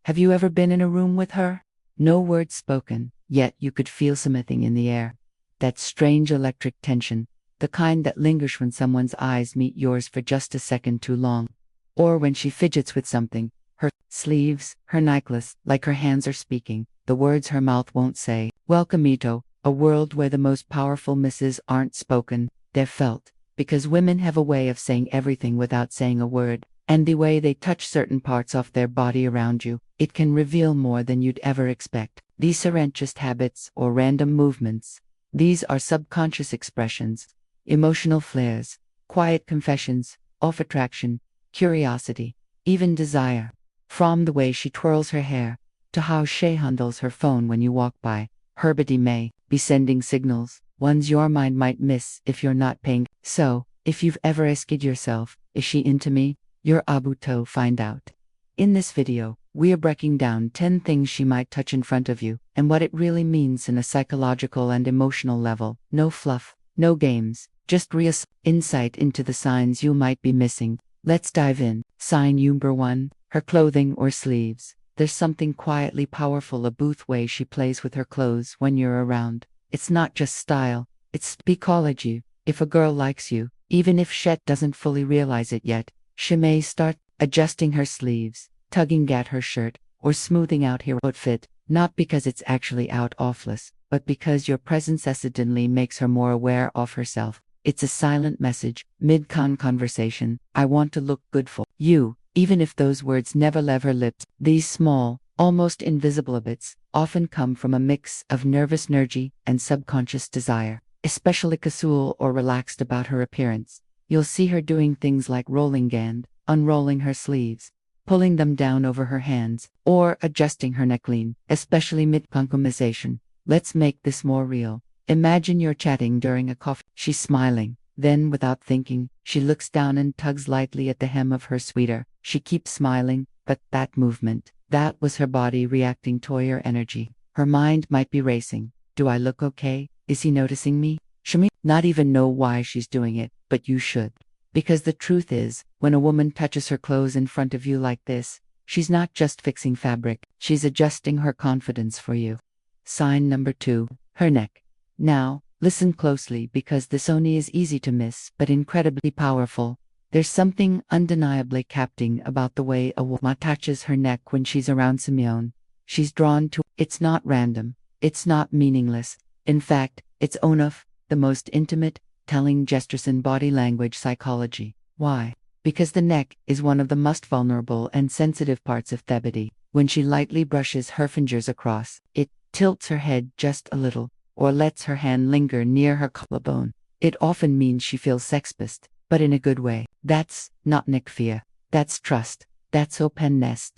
Have you ever been in a room with her? No words spoken, yet you could feel something in the air. That strange electric tension, the kind that lingers when someone's eyes meet yours for just a second too long. Or when she fidgets with something, her sleeves, her necklace, like her hands are speaking, the words her mouth won't say. Welcome, Ito, a world where the most powerful misses aren't spoken, they're felt. Because women have a way of saying everything without saying a word, and the way they touch certain parts of their body around you, it can reveal more than you'd ever expect. These aren't just habits or random movements. These are subconscious expressions, emotional flares, quiet confessions of attraction, curiosity, even desire. From the way she twirls her hair, to how she handles her phone when you walk by, her body may be sending signals, ones your mind might miss if you're not paying. So, if you've ever asked yourself, is she into me? You're about to find out. In this video, we are breaking down 10 things she might touch in front of you, and what it really means in a psychological and emotional level. No fluff, no games, just real insight into the signs you might be missing. Let's dive in. Sign number 1, her clothing or sleeves. There's something quietly powerful about the way she plays with her clothes when you're around. It's not just style, it's psychology. If a girl likes you, even if she doesn't fully realize it yet, she may start adjusting her sleeves, tugging at her shirt, or smoothing out her outfit, not because it's actually out offless, but because your presence accidentally makes her more aware of herself. It's a silent message, mid-conversation. I want to look good for you, even if those words never leave her lips. These small, almost invisible habits often come from a mix of nervous energy and subconscious desire, especially casual or relaxed about her appearance. You'll see her doing things like rolling and unrolling her sleeves, pulling them down over her hands, or adjusting her neckline, especially mid-conversation. Let's make this more real. Imagine you're chatting during a coffee. She's smiling. Then, without thinking, she looks down and tugs lightly at the hem of her sweater. She keeps smiling, but that movement, that was her body reacting to your energy. Her mind might be racing. Do I look okay? Is he noticing me? She may not even know why she's doing it, but you should. Because the truth is, when a woman touches her clothes in front of you like this, she's not just fixing fabric, she's adjusting her confidence for you. Sign number 2, her neck. Now, listen closely because this only is easy to miss but incredibly powerful. There's something undeniably captivating about the way a woman touches her neck when she's around Simeon. She's drawn to it. It's not random. It's not meaningless. In fact, it's one of the most intimate, telling gestures in body language psychology. Why? Because the neck is one of the most vulnerable and sensitive parts of the body. When she lightly brushes her fingers across it, tilts her head just a little, or lets her hand linger near her collarbone, it often means she feels sexist, but in a good way. That's not neck fear. That's trust. That's openness.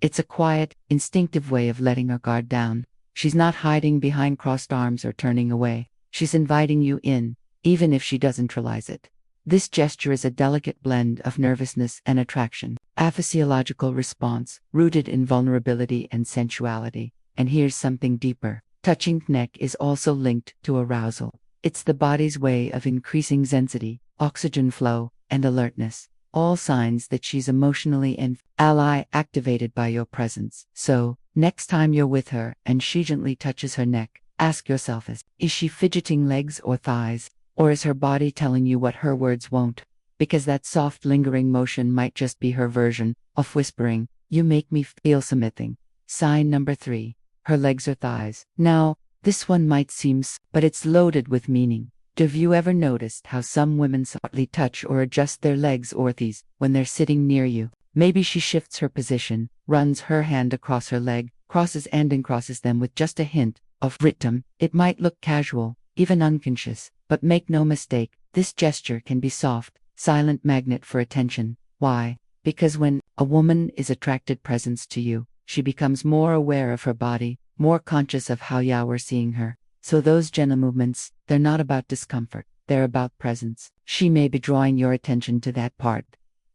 It's a quiet, instinctive way of letting her guard down. She's not hiding behind crossed arms or turning away. She's inviting you in, even if she doesn't realize it. This gesture is a delicate blend of nervousness and attraction, a physiological response rooted in vulnerability and sensuality. And here's something deeper. Touching the neck is also linked to arousal. It's the body's way of increasing density, oxygen flow, and alertness, all signs that she's emotionally and activated by your presence. So, next time you're with her and she gently touches her neck, ask yourself, is she fidgeting legs or thighs, or is her body telling you what her words won't? Because that soft lingering motion might just be her version of whispering, you make me feel something. Sign number 3. Her legs or thighs. Now, this one might seem but it's loaded with meaning. Have you ever noticed how some women softly touch or adjust their legs or thighs when they're sitting near you? Maybe she shifts her position, runs her hand across her leg, crosses and uncrosses them with just a hint of rhythm. It might look casual, even unconscious, but make no mistake, this gesture can be soft, silent magnet for attention. Why? Because when a woman is attracted presence to you, she becomes more aware of her body, more conscious of how you're seeing her. So those gentle movements, they're not about discomfort, they're about presence. She may be drawing your attention to that part.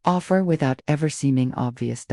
Offer without ever seeming obvious.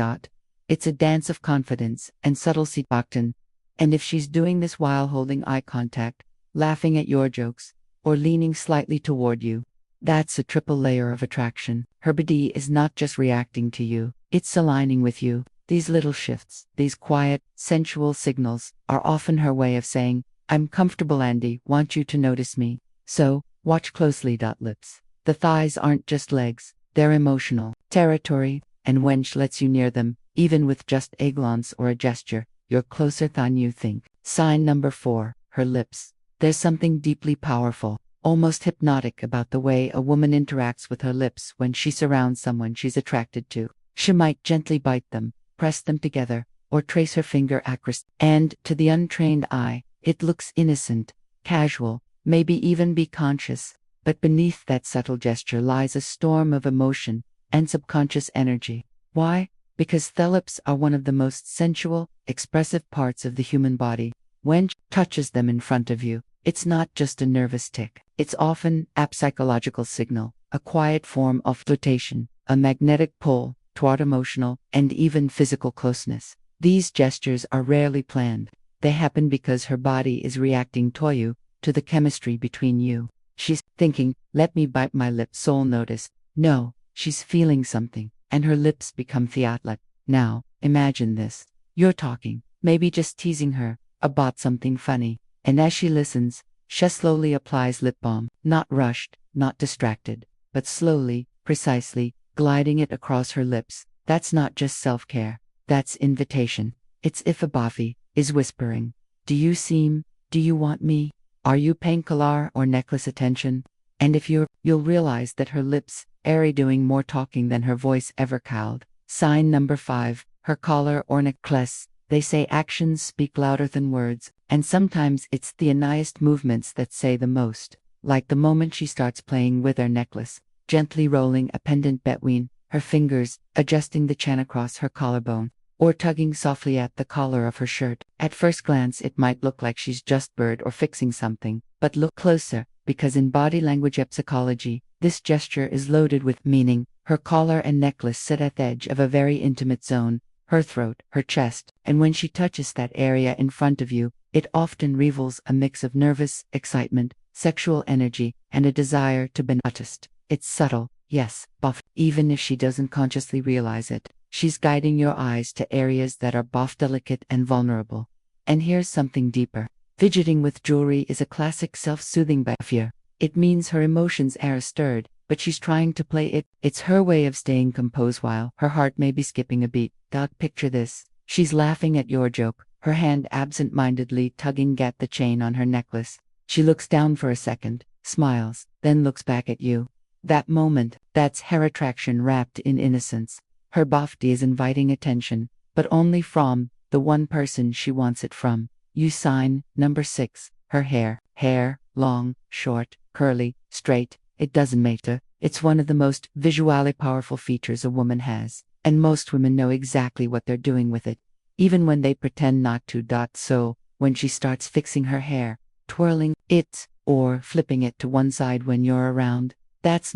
It's a dance of confidence and subtle seduction. And if she's doing this while holding eye contact, laughing at your jokes, or leaning slightly toward you, that's a triple layer of attraction. Her body is not just reacting to you, it's aligning with you. These little shifts, these quiet, sensual signals, are often her way of saying, I'm comfortable, Andy, want you to notice me. So, watch closely. Lips. The thighs aren't just legs, they're emotional territory, and when she lets you near them, even with just a glance or a gesture, you're closer than you think. Sign number 4, her lips. There's something deeply powerful, almost hypnotic about the way a woman interacts with her lips when she surrounds someone she's attracted to. She might gently bite them, press them together, or trace her finger across, and to the untrained eye, it looks innocent, casual, maybe even be conscious, but beneath that subtle gesture lies a storm of emotion and subconscious energy. Why? Because the lips are one of the most sensual, expressive parts of the human body. When she touches them in front of you, it's not just a nervous tick. It's often a psychological signal, a quiet form of flirtation, a magnetic pull toward emotional and even physical closeness. These gestures are rarely planned. They happen because her body is reacting to you, to the chemistry between you. She's thinking, let me bite my lip. Soul notice. No, she's feeling something, and her lips become theatrical. Now, imagine this. You're talking, maybe just teasing her about something funny, and as she listens, she slowly applies lip balm, not rushed, not distracted, but slowly, precisely, gliding it across her lips. That's not just self-care, that's invitation. It's if a Buffy is whispering, do you want me? Are you paying collar or necklace attention? And if you'll realize that her lips are doing more talking than her voice ever cowed. Sign number 5, her collar or necklace. They say actions speak louder than words, and sometimes it's the tiniest movements that say the most. Like the moment she starts playing with her necklace, gently rolling a pendant between her fingers, adjusting the chain across her collarbone, or tugging softly at the collar of her shirt. At first glance it might look like she's just bird or fixing something, but look closer, because in body language psychology, this gesture is loaded with meaning. Her collar and necklace sit at the edge of a very intimate zone, her throat, her chest, and when she touches that area in front of you, it often reveals a mix of nervous excitement, sexual energy, and a desire to be noticed. It's subtle, yes, but even if she doesn't consciously realize it, she's guiding your eyes to areas that are both delicate and vulnerable. And here's something deeper. Fidgeting with jewelry is a classic self-soothing behavior. It means her emotions are stirred, but she's trying to play it. It's her way of staying composed while her heart may be skipping a beat. Picture this. She's laughing at your joke, her hand absent-mindedly tugging at the chain on her necklace. She looks down for a second, smiles, then looks back at you. That moment, that's her attraction wrapped in innocence. Her body is inviting attention, but only from the one person she wants it from. You. Sign number 6, her hair. Hair, long, short, curly, straight, it doesn't matter. It's one of the most visually powerful features a woman has, and most women know exactly what they're doing with it, even when they pretend not to. So, when she starts fixing her hair, twirling it, or flipping it to one side when you're around, that's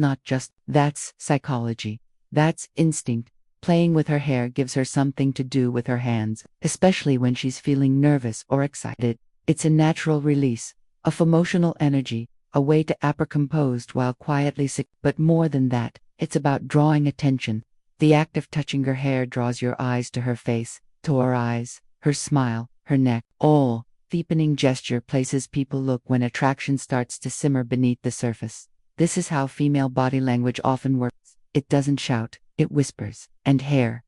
psychology. That's instinct. Playing with her hair gives her something to do with her hands, especially when she's feeling nervous or excited. It's a natural release of emotional energy, a way to appear composed while quietly sick. But more than that, it's about drawing attention. The act of touching her hair draws your eyes to her face, to her eyes, her smile, her neck. All deepening gesture places people look when attraction starts to simmer beneath the surface. This is how female body language often works. It doesn't shout, it whispers. And hair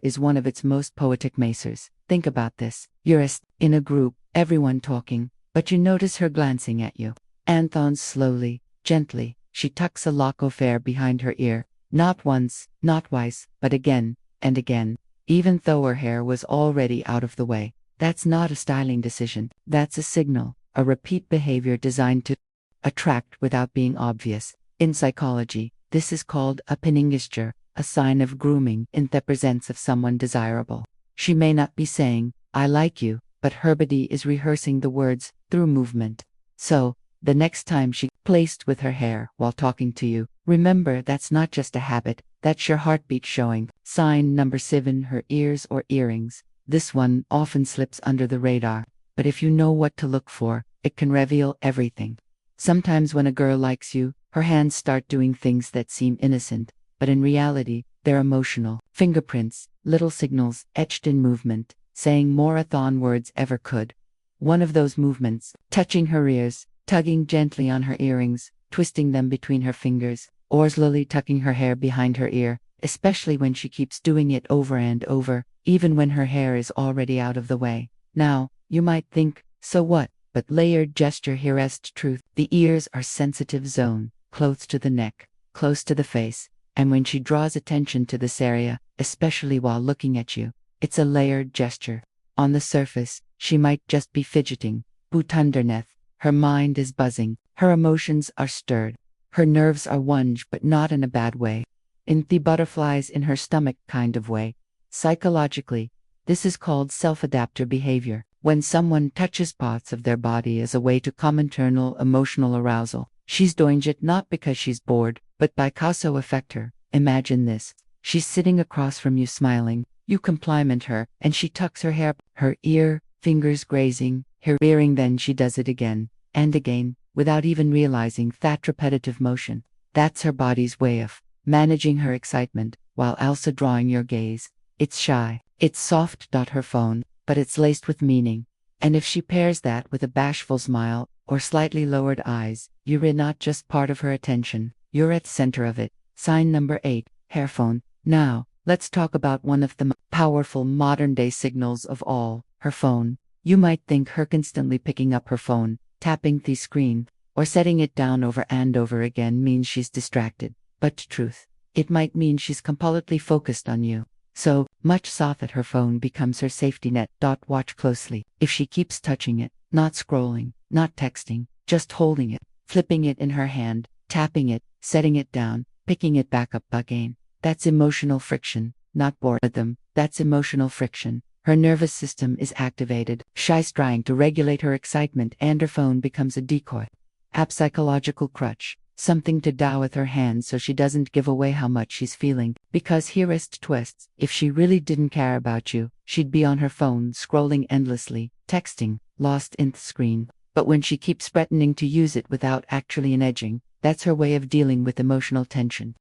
is one of its most poetic messengers. Think about this. You're in a group, everyone talking, but you notice her glancing at you. And then slowly, gently, she tucks a lock of hair behind her ear. Not once, not twice, but again and again, even though her hair was already out of the way. That's not a styling decision. That's a signal, a repeat behavior designed to attract without being obvious. In psychology, this is called a pinning gesture, a sign of grooming in the presence of someone desirable. She may not be saying, I like you, but her body is rehearsing the words through movement. So, the next time she placed with her hair while talking to you, remember that's not just a habit, that's your heartbeat showing. Sign number 7, her ears or earrings. This one often slips under the radar, but if you know what to look for, it can reveal everything. Sometimes when a girl likes you, her hands start doing things that seem innocent, but in reality, they're emotional. Fingerprints, little signals, etched in movement, saying more than words ever could. One of those movements, touching her ears, tugging gently on her earrings, twisting them between her fingers, or slowly tucking her hair behind her ear, especially when she keeps doing it over and over, even when her hair is already out of the way. Now, you might think, so what? But layered gesture here is truth. The ears are sensitive zone, close to the neck, close to the face, and when she draws attention to this area, especially while looking at you, it's a layered gesture. On the surface, she might just be fidgeting, but underneath, her mind is buzzing, her emotions are stirred, her nerves are wunged, but not in a bad way. In the butterflies in her stomach kind of way. Psychologically, this is called self-adapter behavior. When someone touches parts of their body as a way to calm internal emotional arousal, she's doing it not because she's bored, but because it affects her. Imagine this. She's sitting across from you smiling, you compliment her, and she tucks her hair, her ear, fingers grazing, her earring, then she does it again, and again, without even realizing that repetitive motion. That's her body's way of managing her excitement, while also drawing your gaze. It's shy, it's soft. Her phone, but it's laced with meaning. And if she pairs that with a bashful smile, or slightly lowered eyes, you're not just part of her attention, you're at the center of it. Sign number 8, hair phone. Now, let's talk about one of the most powerful modern-day signals of all, her phone. You might think her constantly picking up her phone, tapping the screen, or setting it down over and over again means she's distracted. But truth, it might mean she's completely focused on you. So much so that her phone becomes her safety net. Watch closely. If she keeps touching it, not scrolling, not texting, just holding it, flipping it in her hand, tapping it, setting it down, picking it back up again, that's emotional friction, not boredom, that's emotional friction. Her nervous system is activated. She's trying to regulate her excitement, and her phone becomes a decoy. A psychological crutch. Something to do with her hands so she doesn't give away how much she's feeling. Because here is twists. If she really didn't care about you, she'd be on her phone scrolling endlessly, texting, lost in the screen. But when she keeps threatening to use it without actually edging, that's her way of dealing with emotional tension.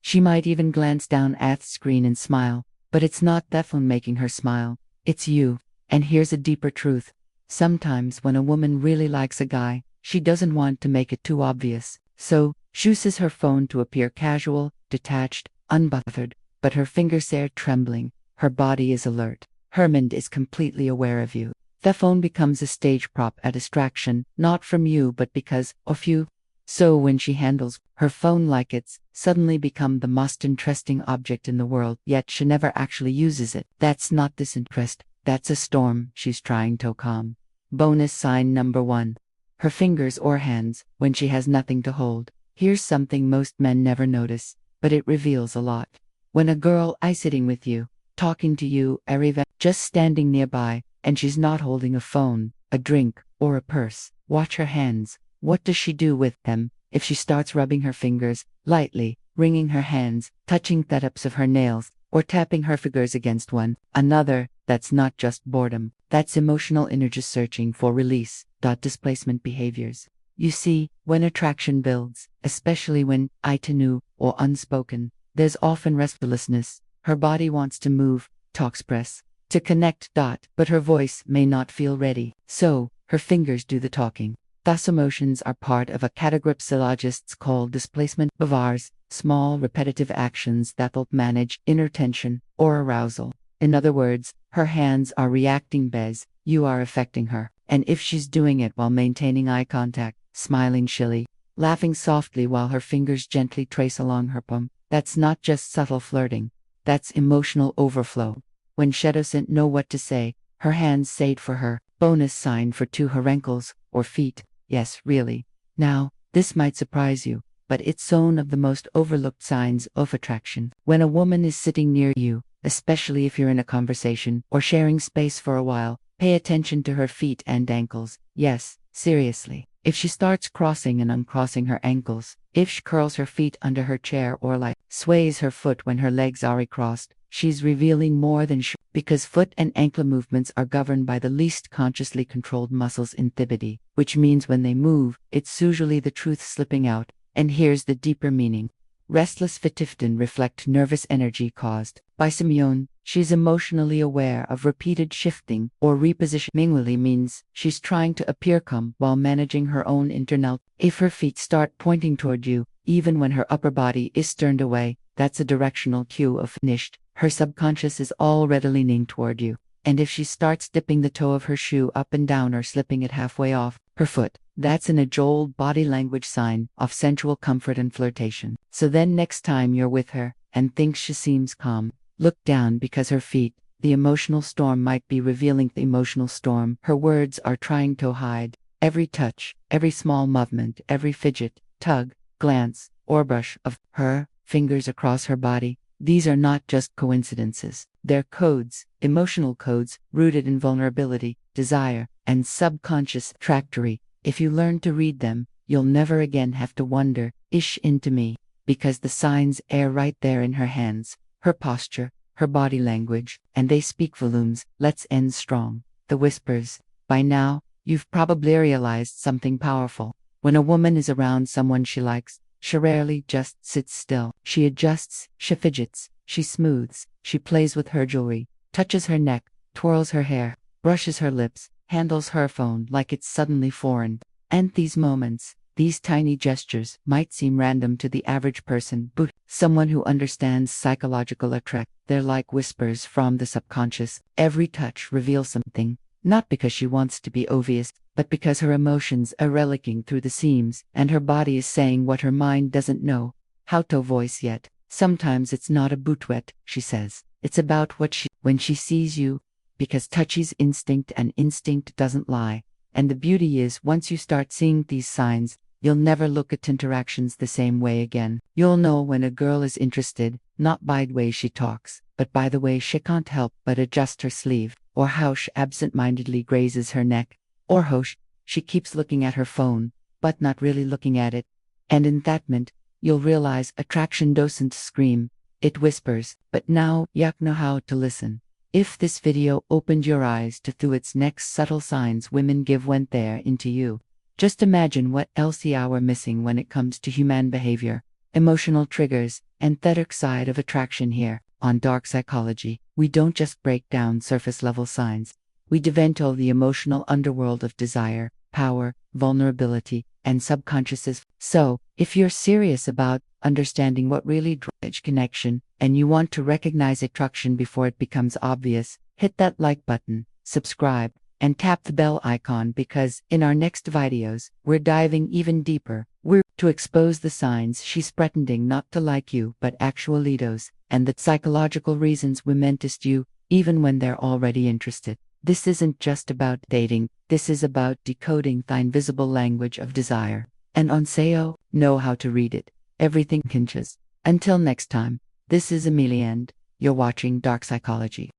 She might even glance down at the screen and smile, but it's not that phone making her smile, it's you. And here's a deeper truth. Sometimes when a woman really likes a guy, she doesn't want to make it too obvious. So, she uses her phone to appear casual, detached, unbothered, but her fingers are trembling, her body is alert, her mind is completely aware of you. The phone becomes a stage prop, a distraction, not from you but because of you. So when she handles her phone like it's suddenly become the most interesting object in the world, yet she never actually uses it. That's not disinterest, that's a storm she's trying to calm. Bonus sign number 1. Her fingers or hands, when she has nothing to hold. Here's something most men never notice, but it reveals a lot. When a girl is sitting with you, talking to you, or even just standing nearby, and she's not holding a phone, a drink, or a purse, watch her hands. What does she do with them? If she starts rubbing her fingers, lightly, wringing her hands, touching the tips of her nails, or tapping her fingers against one another, that's not just boredom, that's emotional energy searching for release. Displacement behaviors. You see, when attraction builds, especially when new or unspoken, there's often restlessness. Her body wants to move, to express, to connect. But her voice may not feel ready, so her fingers do the talking. Thus emotions are part of a category psychologists call displacement behaviors, small repetitive actions that help manage inner tension or arousal. In other words, her hands are reacting as you are affecting her. And if she's doing it while maintaining eye contact, smiling shyly, laughing softly while her fingers gently trace along her palm, that's not just subtle flirting, that's emotional overflow. When she doesn't know what to say, her hands say it for her. Bonus sign for 2, her ankles, or feet. Yes, really. Now, this might surprise you, but it's one of the most overlooked signs of attraction. When a woman is sitting near you, especially if you're in a conversation or sharing space for a while, pay attention to her feet and ankles. Yes, seriously. If she starts crossing and uncrossing her ankles, if she curls her feet under her chair or sways her foot when her legs are crossed, she's revealing more than because foot and ankle movements are governed by the least consciously controlled muscles in the body, which means when they move, it's usually the truth slipping out. And here's the deeper meaning. Restless Fitiftin reflect nervous energy caused by Simeon. She's emotionally aware of repeated shifting or reposition. Mingwili means she's trying to appear calm while managing her own internal. If her feet start pointing toward you, even when her upper body is turned away, that's a directional cue of finished. Her subconscious is already leaning toward you. And if she starts dipping the toe of her shoe up and down or slipping it halfway off her foot, that's an age-old body language sign of sensual comfort and flirtation. So then next time you're with her and think she seems calm, look down, because her feet, the emotional storm, might be revealing the emotional storm her words are trying to hide. Every touch, every small movement, every fidget, tug, glance, or brush of her fingers across her body, these are not just coincidences. They're codes, emotional codes, rooted in vulnerability, desire, and subconscious trajectory. If you learn to read them, you'll never again have to wonder, is she into me? Because the signs are right there in her hands, her posture, her body language, and they speak volumes. Let's end strong. The whispers. By now, you've probably realized something powerful. When a woman is around someone she likes, she rarely just sits still. She adjusts, she fidgets, she smooths, she plays with her jewelry, touches her neck, twirls her hair, brushes her lips, handles her phone like it's suddenly foreign. And these moments, these tiny gestures, might seem random to the average person, but someone who understands psychological attraction, they're like whispers from the subconscious. Every touch reveals something, not because she wants to be obvious, but because her emotions are relicking through the seams, and her body is saying what her mind doesn't know how to voice yet. Sometimes it's not a boutwet, she says. It's about when she sees you, because touchy's instinct, and instinct doesn't lie. And the beauty is, once you start seeing these signs, you'll never look at interactions the same way again. You'll know when a girl is interested, not by the way she talks, but by the way she can't help but adjust her sleeve, or how she absent-mindedly grazes her neck, or how she keeps looking at her phone, but not really looking at it. And in that moment, you'll realize attraction doesn't scream, it whispers. But now, you know how to listen. If this video opened your eyes to its next subtle signs women give when they're into you, just imagine what else you are missing when it comes to human behavior, emotional triggers, and the dark side of attraction. Here on Dark Psychology, we don't just break down surface-level signs. We dive into the emotional underworld of desire, power, vulnerability, and subconsciousness. So, if you're serious about understanding what really drives connection, and you want to recognize attraction before it becomes obvious, hit that like button, subscribe, and tap the bell icon, because in our next videos, we're diving even deeper. We're to expose the signs she's pretending not to like you but actually does, and the psychological reasons women test you, even when they're already interested. This isn't just about dating, this is about decoding the invisible language of desire. And on SEO, know how to read it. Everything hinges. Until next time, this is Amelia and you're watching Dark Psychology.